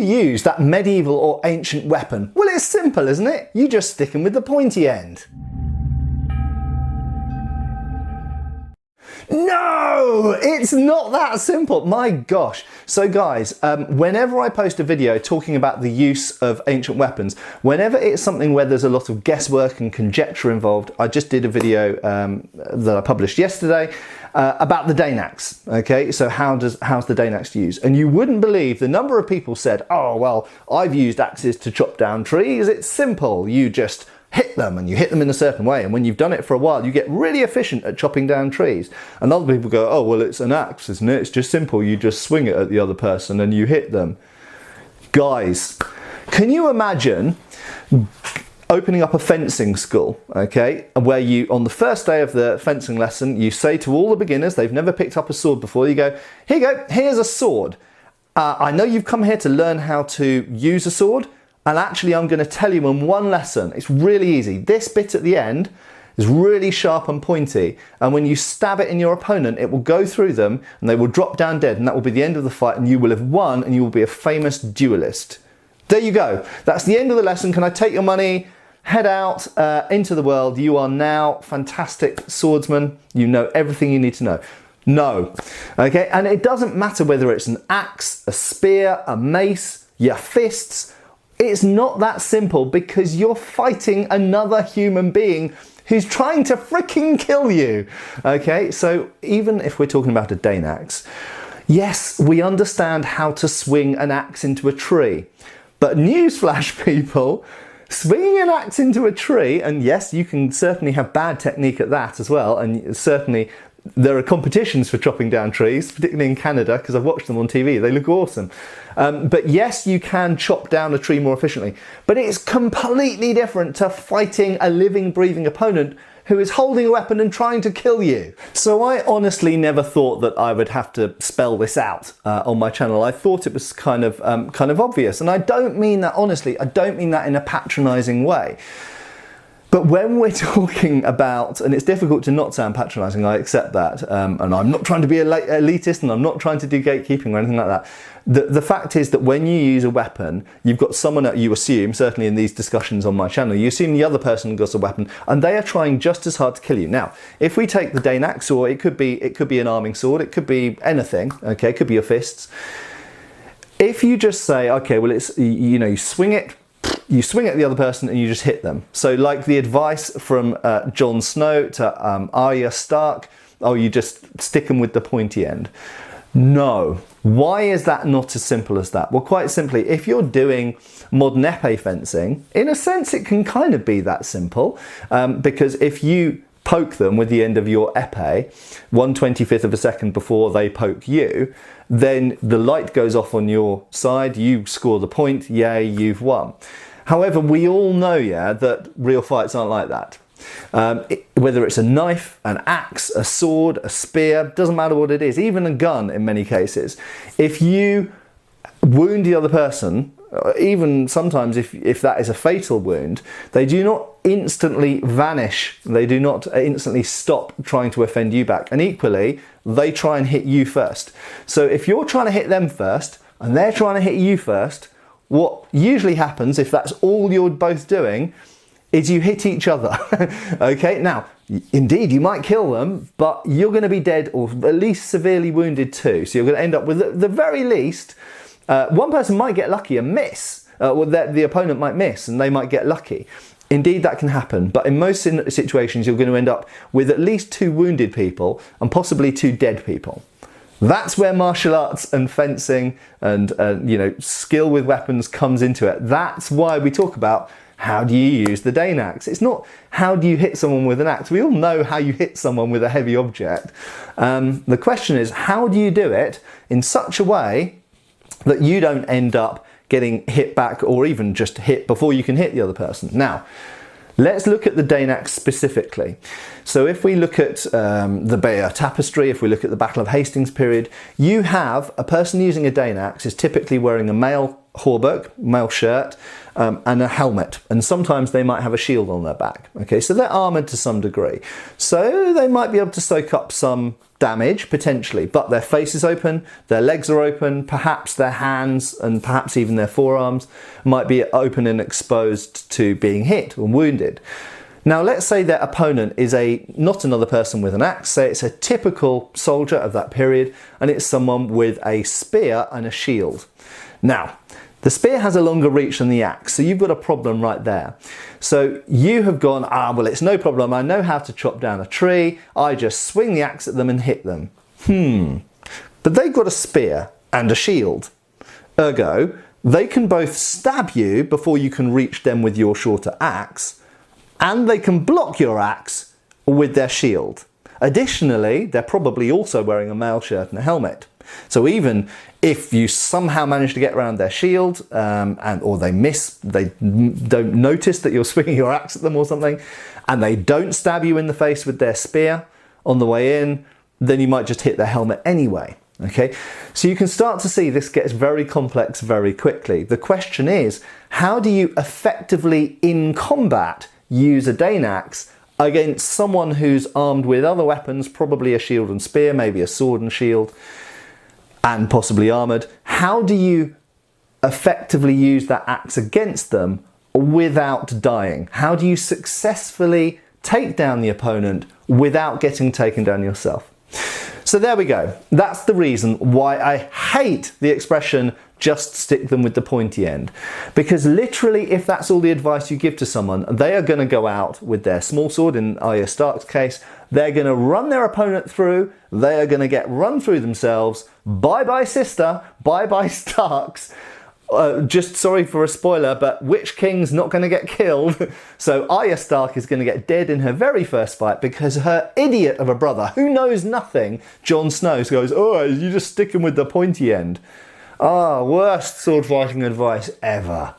use that medieval or ancient weapon? Well, it's simple, isn't it? You just stick them with the pointy end. No, it's not that simple. My gosh. So guys, whenever I post a video talking about the use of ancient weapons, whenever it's something where there's a lot of guesswork and conjecture involved, I just did a video that I published yesterday about the Dane axe. Okay, so how's the Dane axe used? And you wouldn't believe the number of people said, oh, well, I've used axes to chop down trees. It's simple. You just hit them, and you hit them in a certain way, and when you've done it for a while you get really efficient at chopping down trees. And other people go, oh well, it's an axe, isn't it? It's just simple, you just swing it at the other person and you hit them. Guys, can you imagine opening up a fencing school, okay, where you, on the first day of the fencing lesson, you say to all the beginners, they've never picked up a sword before, you go, here you go, here's a sword. I know you've come here to learn how to use a sword, and actually I'm going to tell you in one lesson. It's really easy. This bit at the end is really sharp and pointy, and when you stab it in your opponent, it will go through them and they will drop down dead, and that will be the end of the fight, and you will have won and you will be a famous duelist. There you go. That's the end of the lesson. Can I take your money? Head out into the world. You are now fantastic swordsmen. You know everything you need to know. No. Okay, and it doesn't matter whether it's an axe, a spear, a mace, your fists. It's not that simple, because you're fighting another human being who's trying to freaking kill you. Okay, so even if we're talking about a Dane axe, yes, we understand how to swing an axe into a tree. But newsflash, people, swinging an axe into a tree, and yes, you can certainly have bad technique at that as well, and certainly there are competitions for chopping down trees, particularly in Canada, because I've watched them on TV. They look awesome. But yes, you can chop down a tree more efficiently, but it's completely different to fighting a living, breathing opponent who is holding a weapon and trying to kill you. So I honestly never thought that I would have to spell this out on my channel. I thought it was kind of obvious, and I don't mean that, honestly, I don't mean that in a patronising way. But when we're talking about, and it's difficult to not sound patronising, I accept that, and I'm not trying to be elitist, and I'm not trying to do gatekeeping or anything like that. The fact is that when you use a weapon, you've got someone that you assume, certainly in these discussions on my channel, you assume the other person has a weapon, and they are trying just as hard to kill you. Now, if we take the Dane axe, or it could be an arming sword, it could be anything, okay, it could be your fists. If you just say, okay, well, it's, you know, you swing it at the other person and you just hit them. So like the advice from Jon Snow to Arya Stark, oh, you just stick them with the pointy end. No. Why is that not as simple as that? Well, quite simply, if you're doing modern épée fencing, in a sense it can kind of be that simple, because if you poke them with the end of your épée 1/25 of a second before they poke you, then the light goes off on your side, you score the point, yay, you've won. However, we all know, yeah, that real fights aren't like that. Whether it's a knife, an axe, a sword, a spear, doesn't matter what it is, even a gun in many cases. If you wound the other person, even sometimes if that is a fatal wound, they do not instantly vanish. They do not instantly stop trying to offend you back. And equally, they try and hit you first. So if you're trying to hit them first and they're trying to hit you first, what usually happens, if that's all you're both doing, is you hit each other. Okay, now, indeed, you might kill them, but you're going to be dead or at least severely wounded too. So you're going to end up with, at the very least, one person might get lucky and miss. The opponent might miss and they might get lucky. Indeed, that can happen, but in most situations, you're going to end up with at least 2 wounded people and possibly 2 dead people. That's where martial arts and fencing and you know, skill with weapons comes into it. That's why we talk about how do you use the Dane axe. It's not how do you hit someone with an axe. We all know how you hit someone with a heavy object. The question is, how do you do it in such a way that you don't end up getting hit back or even just hit before you can hit the other person. Now, let's look at the Dane axe specifically. So if we look at the Bayeux Tapestry, if we look at the Battle of Hastings period, you have a person using a Dane axe is typically wearing a mail hauberk, mail shirt, and a helmet, and sometimes they might have a shield on their back. Okay, so they're armoured to some degree, so they might be able to soak up some damage potentially, but their face is open, their legs are open, perhaps their hands and perhaps even their forearms might be open and exposed to being hit or wounded. Now let's say their opponent is not another person with an axe, say it's a typical soldier of that period, and it's someone with a spear and a shield. Now, the spear has a longer reach than the axe, so you've got a problem right there. So you have gone, well, it's no problem, I know how to chop down a tree, I just swing the axe at them and hit them. But they've got a spear and a shield. Ergo, they can both stab you before you can reach them with your shorter axe, and they can block your axe with their shield. Additionally, they're probably also wearing a mail shirt and a helmet. So even if you somehow manage to get around their shield, or they don't notice that you're swinging your axe at them or something, and they don't stab you in the face with their spear on the way in, then you might just hit their helmet anyway. Okay, so you can start to see this gets very complex very quickly. The question is, how do you effectively in combat use a Dane axe against someone who's armed with other weapons, probably a shield and spear, maybe a sword and shield, and possibly armoured? How do you effectively use that axe against them without dying? How do you successfully take down the opponent without getting taken down yourself? So there we go. That's the reason why I hate the expression, just stick them with the pointy end. Because literally, if that's all the advice you give to someone, they are going to go out with their small sword, in Arya Stark's case, they're going to run their opponent through, they are going to get run through themselves. Bye-bye sister, bye-bye Starks. Just sorry for a spoiler, but which king's not going to get killed? So Arya Stark is going to get dead in her very first fight because her idiot of a brother, who knows nothing, Jon Snow, goes, oh, you just stick him with the pointy end. Worst sword fighting advice ever.